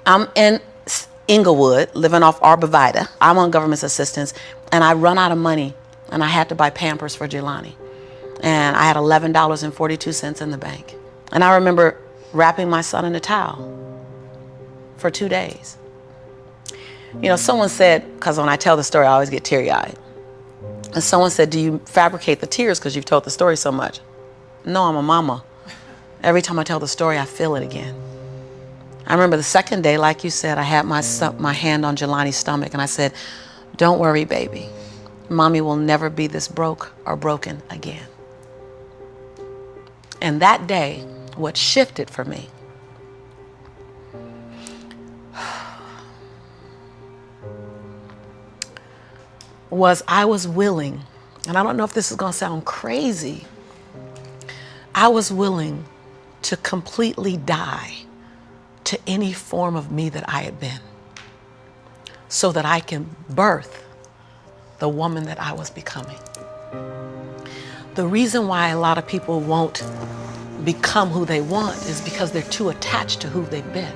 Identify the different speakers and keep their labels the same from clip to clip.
Speaker 1: I'm in Inglewood, living off Arborvitae. I'm on government assistance, and I run out of money, and I had to buy Pampers for Jelani. And I had $11.42 in the bank. And I remember wrapping my son in a towel for 2 days. You know, someone said, because when I tell the story, I always get teary-eyed. And someone said, do you fabricate the tears because you've told the story so much? No, I'm a mama. Every time I tell the story, I feel it again. I remember the second day, like you said, I had my hand on Jelani's stomach, and I said, don't worry, baby. Mommy will never be this broke or broken again. And that day, what shifted for me was I was willing, and I don't know if this is going to sound crazy, I was willing to completely die to any form of me that I had been so that I can birth the woman that I was becoming. The reason why a lot of people won't become who they want is because they're too attached to who they've been.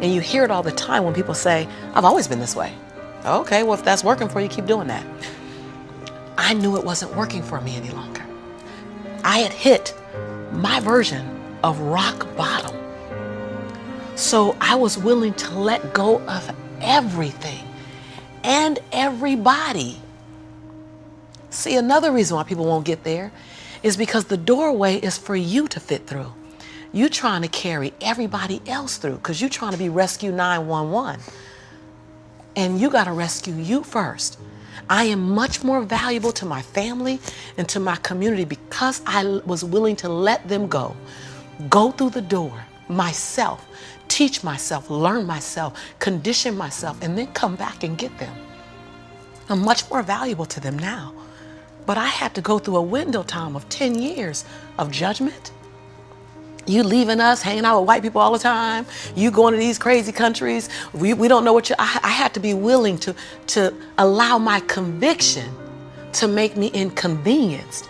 Speaker 1: And you hear it all the time when people say, I've always been this way. Okay, well, if that's working for you, keep doing that. I knew it wasn't working for me any longer. I had hit my version of rock bottom. So I was willing to let go of everything and everybody. See, another reason why people won't get there is because the doorway is for you to fit through. You're trying to carry everybody else through because you're trying to be Rescue 911. And you got to rescue you first. I am much more valuable to my family and to my community because I was willing to let them go through the door myself, teach myself, learn myself, condition myself, and then come back and get them. I'm much more valuable to them now. But I had to go through a window time of 10 years of judgment. You leaving us, hanging out with white people all the time. You going to these crazy countries. We don't know what you... I had to be willing to allow my conviction to make me inconvenienced.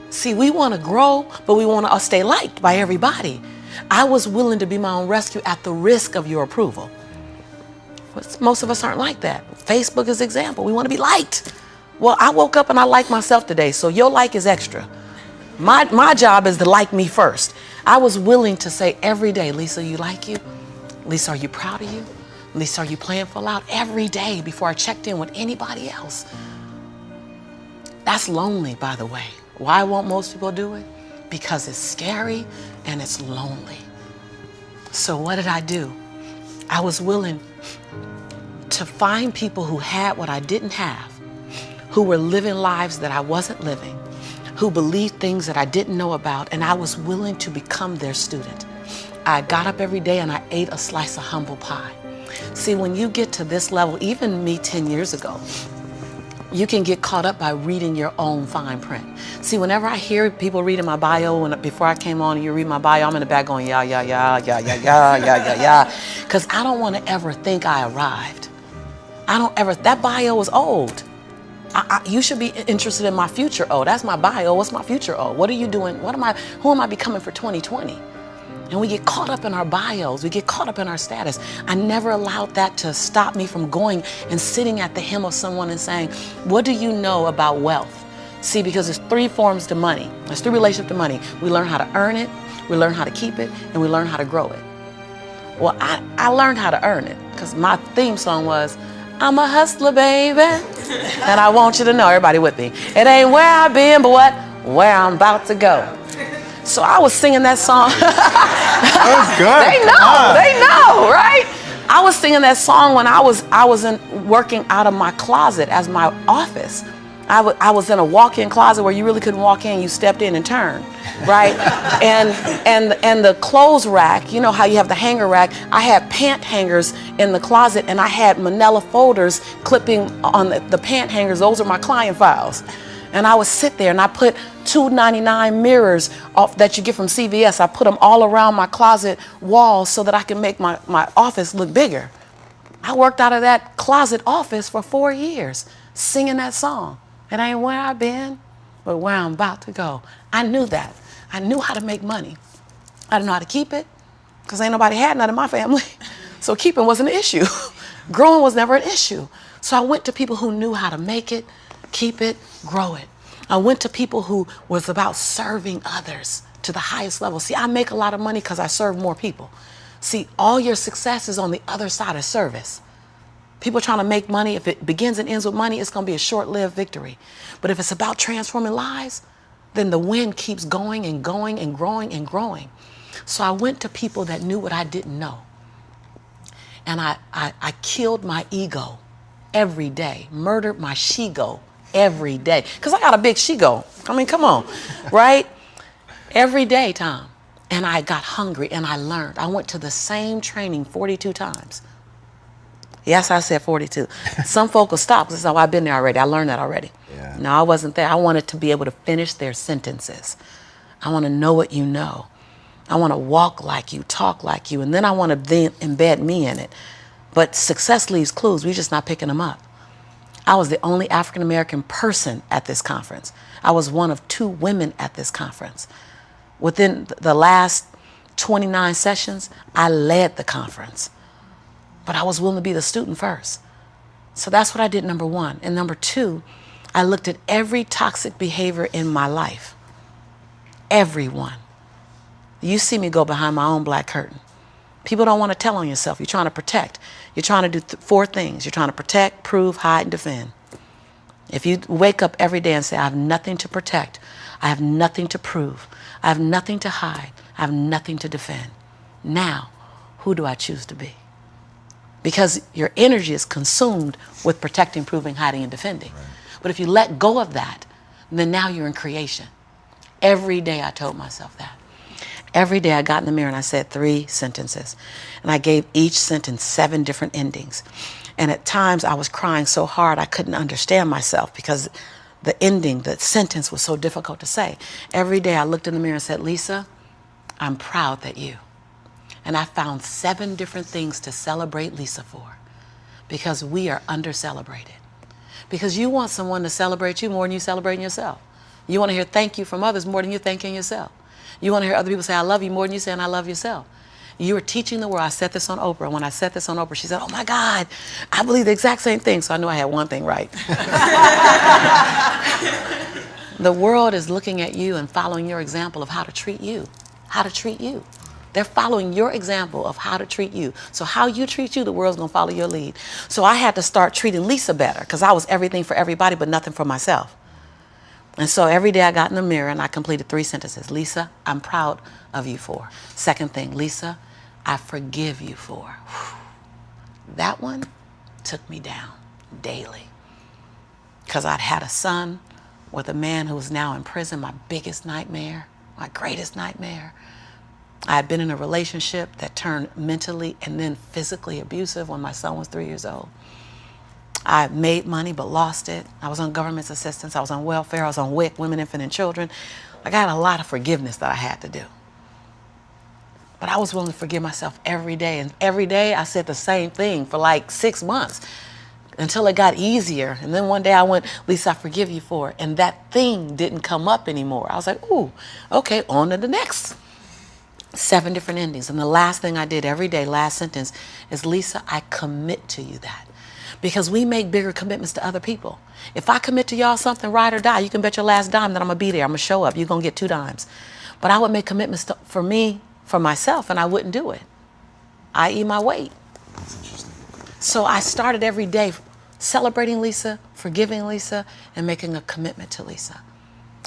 Speaker 1: See, we want to grow, but we want to stay liked by everybody. I was willing to be my own rescue at the risk of your approval. But most of us aren't like that. Facebook is an example. We want to be liked. Well, I woke up and I like myself today, so your like is extra. My job is to like me first. I was willing to say every day, Lisa, you like you? Lisa, are you proud of you? Lisa, are you playing full out? Every day before I checked in with anybody else. That's lonely, by the way. Why won't most people do it? Because it's scary and it's lonely. So what did I do? I was willing to find people who had what I didn't have, who were living lives that I wasn't living, who believed things that I didn't know about, and I was willing to become their student. I got up every day and I ate a slice of humble pie. See, when you get to this level, even me 10 years ago, you can get caught up by reading your own fine print. See, whenever I hear people reading my bio, before I came on and you read my bio, I'm in the back going, yeah, yeah, yeah, yeah, yeah, yeah, yeah, yeah, yeah. Because I don't want to ever think I arrived. That bio is old. You should be interested in my future. Oh, that's my bio. What's my future? Oh, what are you doing? Who am I becoming for 2020? And we get caught up in our bios. We get caught up in our status. I never allowed that to stop me from going and sitting at the hem of someone and saying, what do you know about wealth? See, because there's 3 forms to money. There's 3 relationships to money. We learn how to earn it, we learn how to keep it, and we learn how to grow it. Well, I learned how to earn it because my theme song was, I'm a hustler, baby. And I want you to know, everybody with me, it ain't where I've been, but where I'm about to go. So I was singing that song.
Speaker 2: That's good.
Speaker 1: They know, right? I was singing that song when I was working out of my closet as my office. I was in a walk-in closet where you really couldn't walk in, you stepped in and turned, right? and the clothes rack, you know how you have the hanger rack, I had pant hangers in the closet and I had manila folders clipping on the pant hangers. Those are my client files. And I would sit there and I put $2.99 mirrors that you get from CVS. I put them all around my closet walls so that I can make my office look bigger. I worked out of that closet office for 4 years, singing that song. It ain't where I've been, but where I'm about to go. I knew that. I knew how to make money. I didn't know how to keep it, because ain't nobody had none in my family. So keeping wasn't an issue. Growing was never an issue. So I went to people who knew how to make it, keep it, grow it. I went to people who was about serving others to the highest level. See, I make a lot of money because I serve more people. See, all your success is on the other side of service. People trying to make money, if it begins and ends with money, it's going to be a short-lived victory. But if it's about transforming lives, then the wind keeps going and going and growing and growing. So I went to people that knew what I didn't know. And I killed my ego every day, murdered my she-go every day. Because I got a big she-go. I mean, come on, right? Every day, Tom. And I got hungry and I learned. I went to the same training 42 times. Yes, I said 42. Some folk will stop. This is how I've been there already. I learned that already.
Speaker 2: Yeah.
Speaker 1: No, I wasn't there. I wanted to be able to finish their sentences. I want to know what you know. I want to walk like you, talk like you, and then I want to then embed me in it. But success leaves clues. We're just not picking them up. I was the only African-American person at this conference. I was one of 2 women at this conference. Within the last 29 sessions, I led the conference. But I was willing to be the student first. So that's what I did, number 1. And number 2, I looked at every toxic behavior in my life. Everyone. You see me go behind my own black curtain. People don't want to tell on yourself. You're trying to protect. You're trying to do 4 things. You're trying to protect, prove, hide, and defend. If you wake up every day and say, I have nothing to protect, I have nothing to prove, I have nothing to hide, I have nothing to defend. Now, who do I choose to be? Because your energy is consumed with protecting, proving, hiding, and defending. Right. But if you let go of that, then now you're in creation. Every day I told myself that. Every day I got in the mirror and I said 3 sentences. And I gave each sentence 7 different endings. And at times I was crying so hard I couldn't understand myself because the ending, the sentence was so difficult to say. Every day I looked in the mirror and said, Lisa, I'm proud that you. And I found 7 different things to celebrate Lisa for, because we are under-celebrated. Because you want someone to celebrate you more than you celebrating yourself. You want to hear thank you from others more than you're thanking yourself. You want to hear other people say, I love you more than you saying I love yourself. You are teaching the world. I said this on Oprah. When I said this on Oprah, she said, oh my God, I believe the exact same thing. So I knew I had one thing right. The world is looking at you and following your example of how to treat you. How to treat you. They're following your example of how to treat you. So how you treat you, the world's going to follow your lead. So I had to start treating Lisa better because I was everything for everybody but nothing for myself. And so every day I got in the mirror and I completed 3 sentences. Lisa, I'm proud of you for. Second thing, Lisa, I forgive you for. That one took me down daily because I'd had a son with a man who was now in prison, my biggest nightmare, my greatest nightmare. I had been in a relationship that turned mentally and then physically abusive when my son was 3 years old. I made money but lost it. I was on government assistance. I was on welfare. I was on WIC, Women, Infant, and Children. I got a lot of forgiveness that I had to do. But I was willing to forgive myself every day. And every day I said the same thing for like 6 months until it got easier. And then one day I went, Lisa, I forgive you for it. And that thing didn't come up anymore. I was like, ooh, okay, on to the next. 7 different endings. And the last thing I did every day, last sentence, is Lisa, I commit to you that. Because we make bigger commitments to other people. If I commit to y'all something, ride or die, you can bet your last dime that I'm going to be there. I'm going to show up. You're going to get 2 dimes. But I would make commitments for me, for myself, and I wouldn't do it. I eat my weight.
Speaker 2: That's interesting.
Speaker 1: So I started every day celebrating Lisa, forgiving Lisa, and making a commitment to Lisa.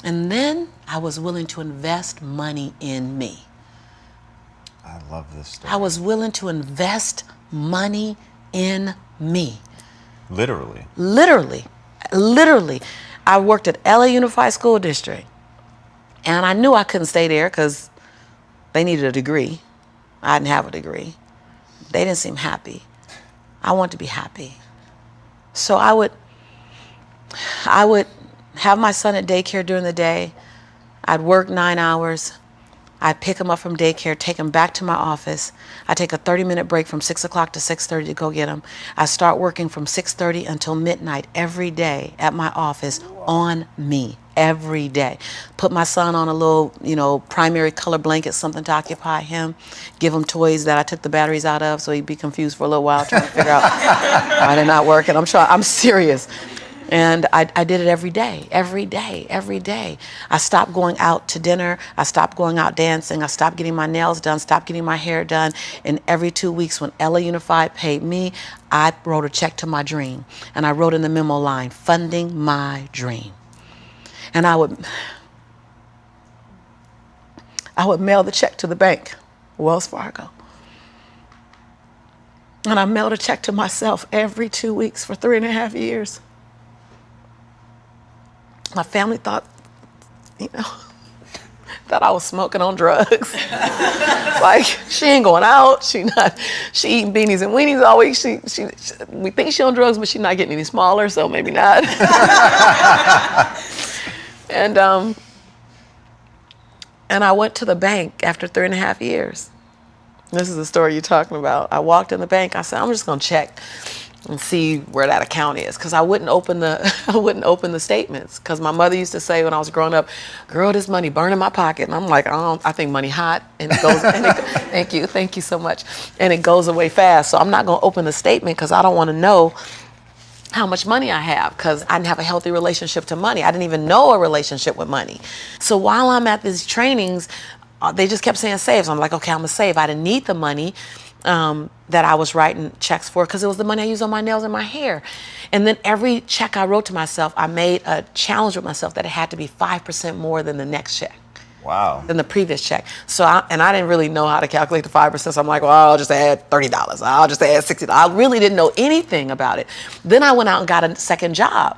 Speaker 1: And then I was willing to invest money in me.
Speaker 2: I love this story.
Speaker 1: I was willing to invest money in me.
Speaker 2: Literally.
Speaker 1: Literally. Literally. I worked at LA Unified School District. And I knew I couldn't stay there because they needed a degree. I didn't have a degree. They didn't seem happy. I wanted to be happy. So I would have my son at daycare during the day. I'd work 9 hours. I pick him up from daycare, take him back to my office. I take a 30-minute break from 6 o'clock to 6:30 to go get him. I start working from 6:30 until midnight every day at my office on me. Every day. Put my son on a little, primary color blanket, something to occupy him. Give him toys that I took the batteries out of so he'd be confused for a little while trying to figure out why they're not working. I'm serious. And I did it every day, every day, every day. I stopped going out to dinner. I stopped going out dancing. I stopped getting my nails done, stopped getting my hair done. And every 2 weeks when Ella Unified paid me, I wrote a check to my dream. And I wrote in the memo line, funding my dream. And I would mail the check to the bank, Wells Fargo. And I mailed a check to myself every 2 weeks for 3.5 years. My family thought, that I was smoking on drugs. Like, she ain't going out. She eating beanies and weenies all week. We think she on drugs, but she's not getting any smaller, so maybe not. And I went to the bank after 3.5 years. This is the story you're talking about. I walked in the bank. I said, I'm just gonna check and see where that account is, because I wouldn't open the statements, because my mother used to say when I was growing up, girl, this money burn in my pocket. And I'm like, I think money hot, and it goes. Thank you so much, and it goes away fast. So I'm not gonna open the statement because I don't want to know how much money I have, because I didn't have a healthy relationship to money. I didn't even know a relationship with money. So while I'm at these trainings, they just kept saying save. So I'm like, okay, I'm gonna save. I didn't need the money that I was writing checks for, because it was the money I used on my nails and my hair. And then every check I wrote to myself, I made a challenge with myself that it had to be 5% more than the next check.
Speaker 2: Wow.
Speaker 1: Than the previous check. So I didn't really know how to calculate the 5%. So I'm like, well, I'll just add $30. I'll just add $60. I really didn't know anything about it. Then I went out and got a second job.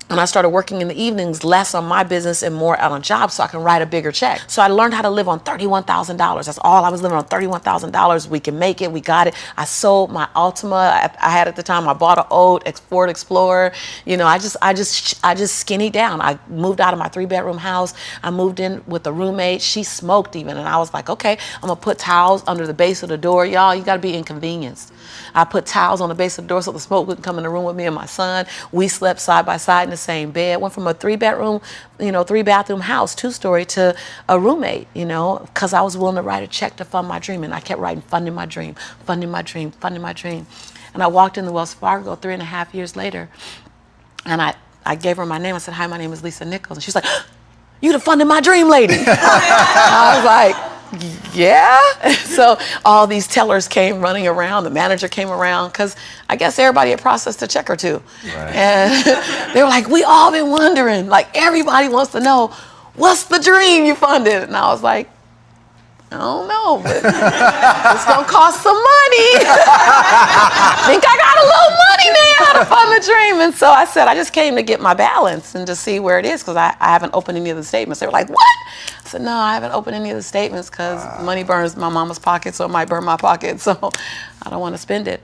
Speaker 1: And I started working in the evenings, less on my business and more out on jobs, so I can write a bigger check. So I learned how to live on $31,000. That's all I was living on, $31,000. We can make it. We got it. I sold my Altima I had at the time. I bought an old Ford Explorer. I just skinnied down. I moved out of my 3-bedroom house. I moved in with a roommate. She smoked even, and I was like, okay, I'm gonna put towels under the base of the door. Y'all, you gotta be inconvenienced. I put towels on the base of the door so the smoke wouldn't come in the room with me and my son. We slept side by side in the same bed. Went from a 3-bedroom, 3-bathroom house, 2-story, to a roommate, because I was willing to write a check to fund my dream. And I kept writing, funding my dream, funding my dream, funding my dream. And I walked in the Wells Fargo 3.5 years later, and I gave her my name. I said, hi, my name is Lisa Nichols. And she's like, you the funding my dream lady. I was like, yeah. So all these tellers came running around. The manager came around, because I guess everybody had processed a check or two. Right. And they were like, we all been wondering, like, everybody wants to know, what's the dream you funded? And I was like, I don't know, but it's gonna cost some money. Think I got a little money now to fund the dream. And so I said, I just came to get my balance and to see where it is, because I haven't opened any of the statements. They were like, what? I said, no, I haven't opened any of the statements, because money burns my mama's pocket, so it might burn my pocket, so I don't want to spend it.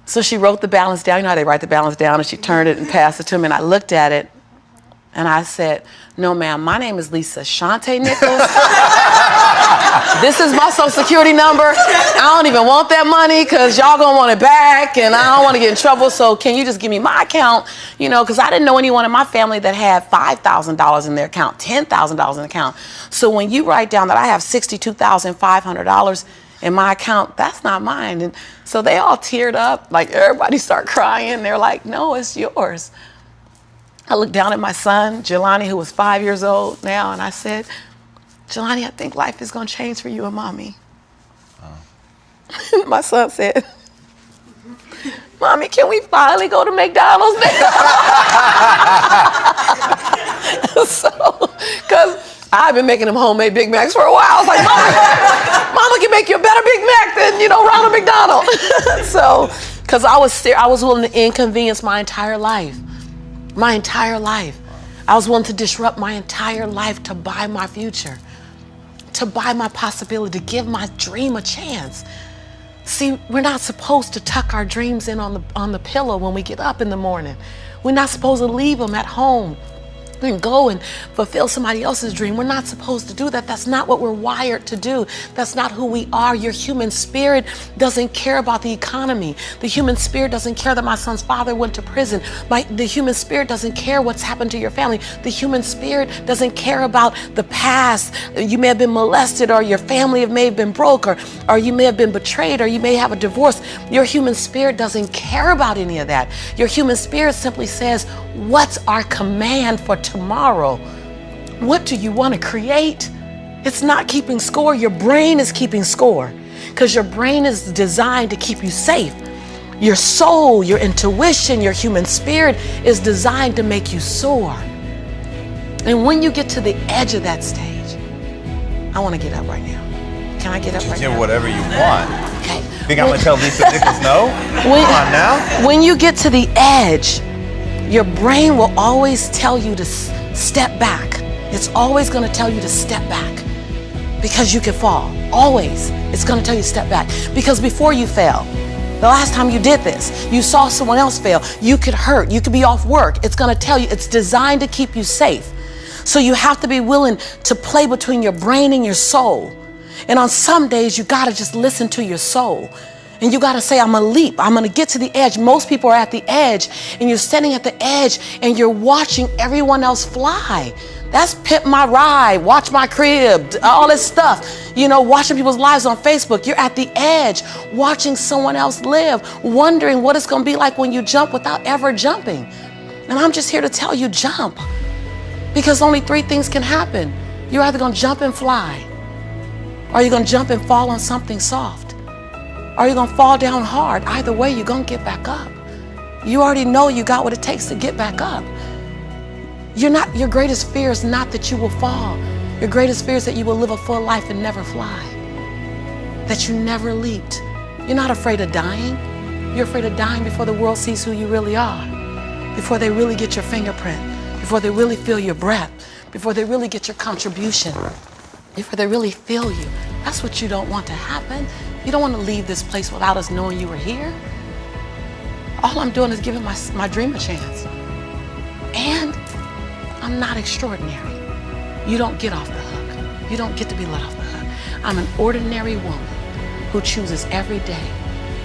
Speaker 1: So she wrote the balance down. You know how they write the balance down, and she turned it and passed it to me, and I looked at it, and I said, no, ma'am, my name is Lisa Shante Nichols. This is my social security number. I don't even want that money, because y'all gonna want it back, and I don't want to get in trouble, so can you just give me my account? Because I didn't know anyone in my family that had $5,000 in their account, $10,000 in the account. So when you write down that I have $62,500 in my account, that's not mine. And so they all teared up, like everybody started crying. They're like, no, it's yours. I looked down at my son, Jelani, who was 5 years old now, and I said, Jelani, I think life is going to change for you and mommy. Oh. My son said, Mommy, can we finally go to McDonald's now? So, because I've been making them homemade Big Macs for a while. I was like, Mama can make you a better Big Mac than, Ronald McDonald. So, because I was willing to inconvenience my entire life. My entire life. I was willing to disrupt my entire life to buy my future, to buy my possibility, to give my dream a chance. See, we're not supposed to tuck our dreams in on the pillow when we get up in the morning. We're not supposed to leave them at home and go and fulfill somebody else's dream. We're not supposed to do that. That's not what we're wired to do. That's not who we are. Your human spirit doesn't care about the economy. The human spirit doesn't care that my son's father went to prison. The human spirit doesn't care what's happened to your family. The human spirit doesn't care about the past. You may have been molested, or your family may have been broke, or you may have been betrayed, or you may have a divorce. Your human spirit doesn't care about any of that. Your human spirit simply says, what's our command for tomorrow? What do you want to create? It's not keeping score. Your brain is keeping score, because your brain is designed to keep you safe. Your soul, your intuition, your human spirit is designed to make you soar. And when you get to the edge of that stage, I want to get up right now. Can I get up right now?
Speaker 2: Yeah, whatever you want.
Speaker 1: Okay.
Speaker 2: Think I'm going to tell Lisa Nichols no? Come on now.
Speaker 1: When you get to the edge, your brain will always tell you to step back. It's always going to tell you to step back, because you can fall. Always. It's going to tell you to step back. Because before you fell, the last time you did this, you saw someone else fail. You could hurt. You could be off work. It's going to tell you. It's designed to keep you safe. So you have to be willing to play between your brain and your soul. And on some days, you got to just listen to your soul. And you got to say, I'm going to leap. I'm going to get to the edge. Most people are at the edge, and you're standing at the edge and you're watching everyone else fly. That's Pimp My Ride, Watch My Crib, all this stuff. You know, watching people's lives on Facebook. You're at the edge, watching someone else live, wondering what it's going to be like when you jump without ever jumping. And I'm just here to tell you, jump. Because only three things can happen. You're either going to jump and fly, or you're going to jump and fall on something soft, or you're going to fall down hard. Either way, you're going to get back up. You already know you got what it takes to get back up. Your greatest fear is not that you will fall. Your greatest fear is that you will live a full life and never fly, that you never leaped. You're not afraid of dying. You're afraid of dying before the world sees who you really are, before they really get your fingerprint, before they really feel your breath, before they really get your contribution, before they really feel you. That's what you don't want to happen. You don't want to leave this place without us knowing you were here. All I'm doing is giving my dream a chance. And I'm not extraordinary. You don't get off the hook. You don't get to be let off the hook. I'm an ordinary woman who chooses every day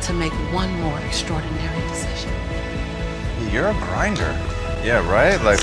Speaker 1: to make one more extraordinary decision.
Speaker 2: You're a grinder. Yeah, right? Like